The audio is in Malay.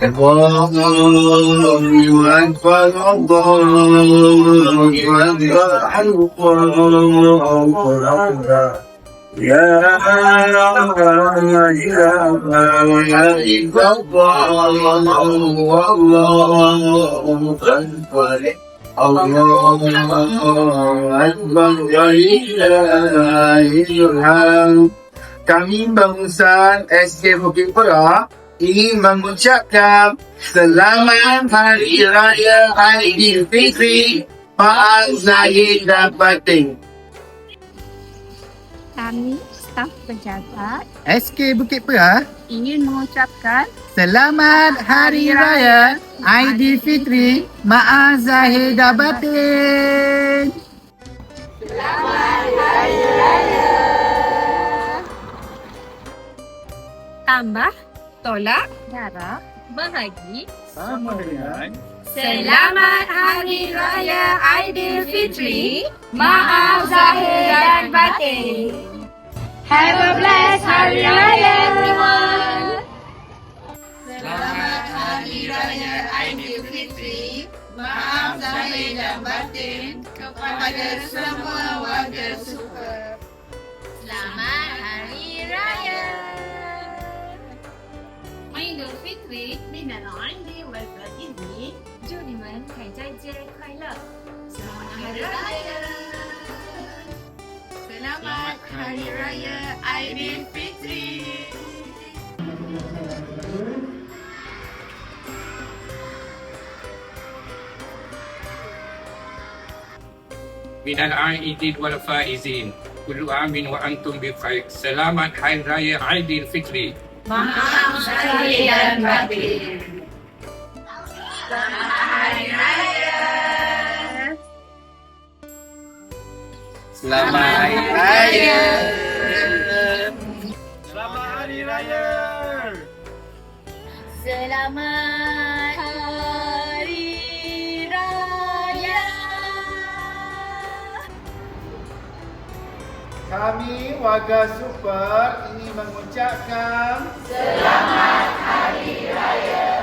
الله أكبر الله أكبر يا إله إلا الله الله أكبر الله Akbar la ilaha illallah. Kami bangunan SK Bukit Pera ingin mengucapkan Selamat Hari Raya Aidilfitri Maaf Zahir dan Batin. Kami staf penjaga SK Bukit Pera ingin mengucapkan Selamat Hari Raya Aidilfitri Maaf Zahir dan Batin. tambah, tolak, darah, bahagi. Sama dengan Selamat Hari Raya Aidilfitri, maaf zahir dan batin. Have a blessed Hari Raya everyone. Selamat Hari Raya Aidilfitri Maaf Zahir dan Batin kepada semua warga Super. Selamat Hari Raya Aidilfitri 你的老安迪我的弟弟，祝你们开斋节快乐！Selamat Hari Raya Selamat Hari Raya Aidilfitri. Minal aidin wal faizin. Kullu amin wa antum bi khair. Selamat Hari Raya Aidilfitri. maaf zahir dan batin. Selamat Hari Raya. Selamat Hari Raya. Selamat Hari Raya. Selamat Hari Raya. Kami warga Super ingin mengucapkan Selamat Hari Raya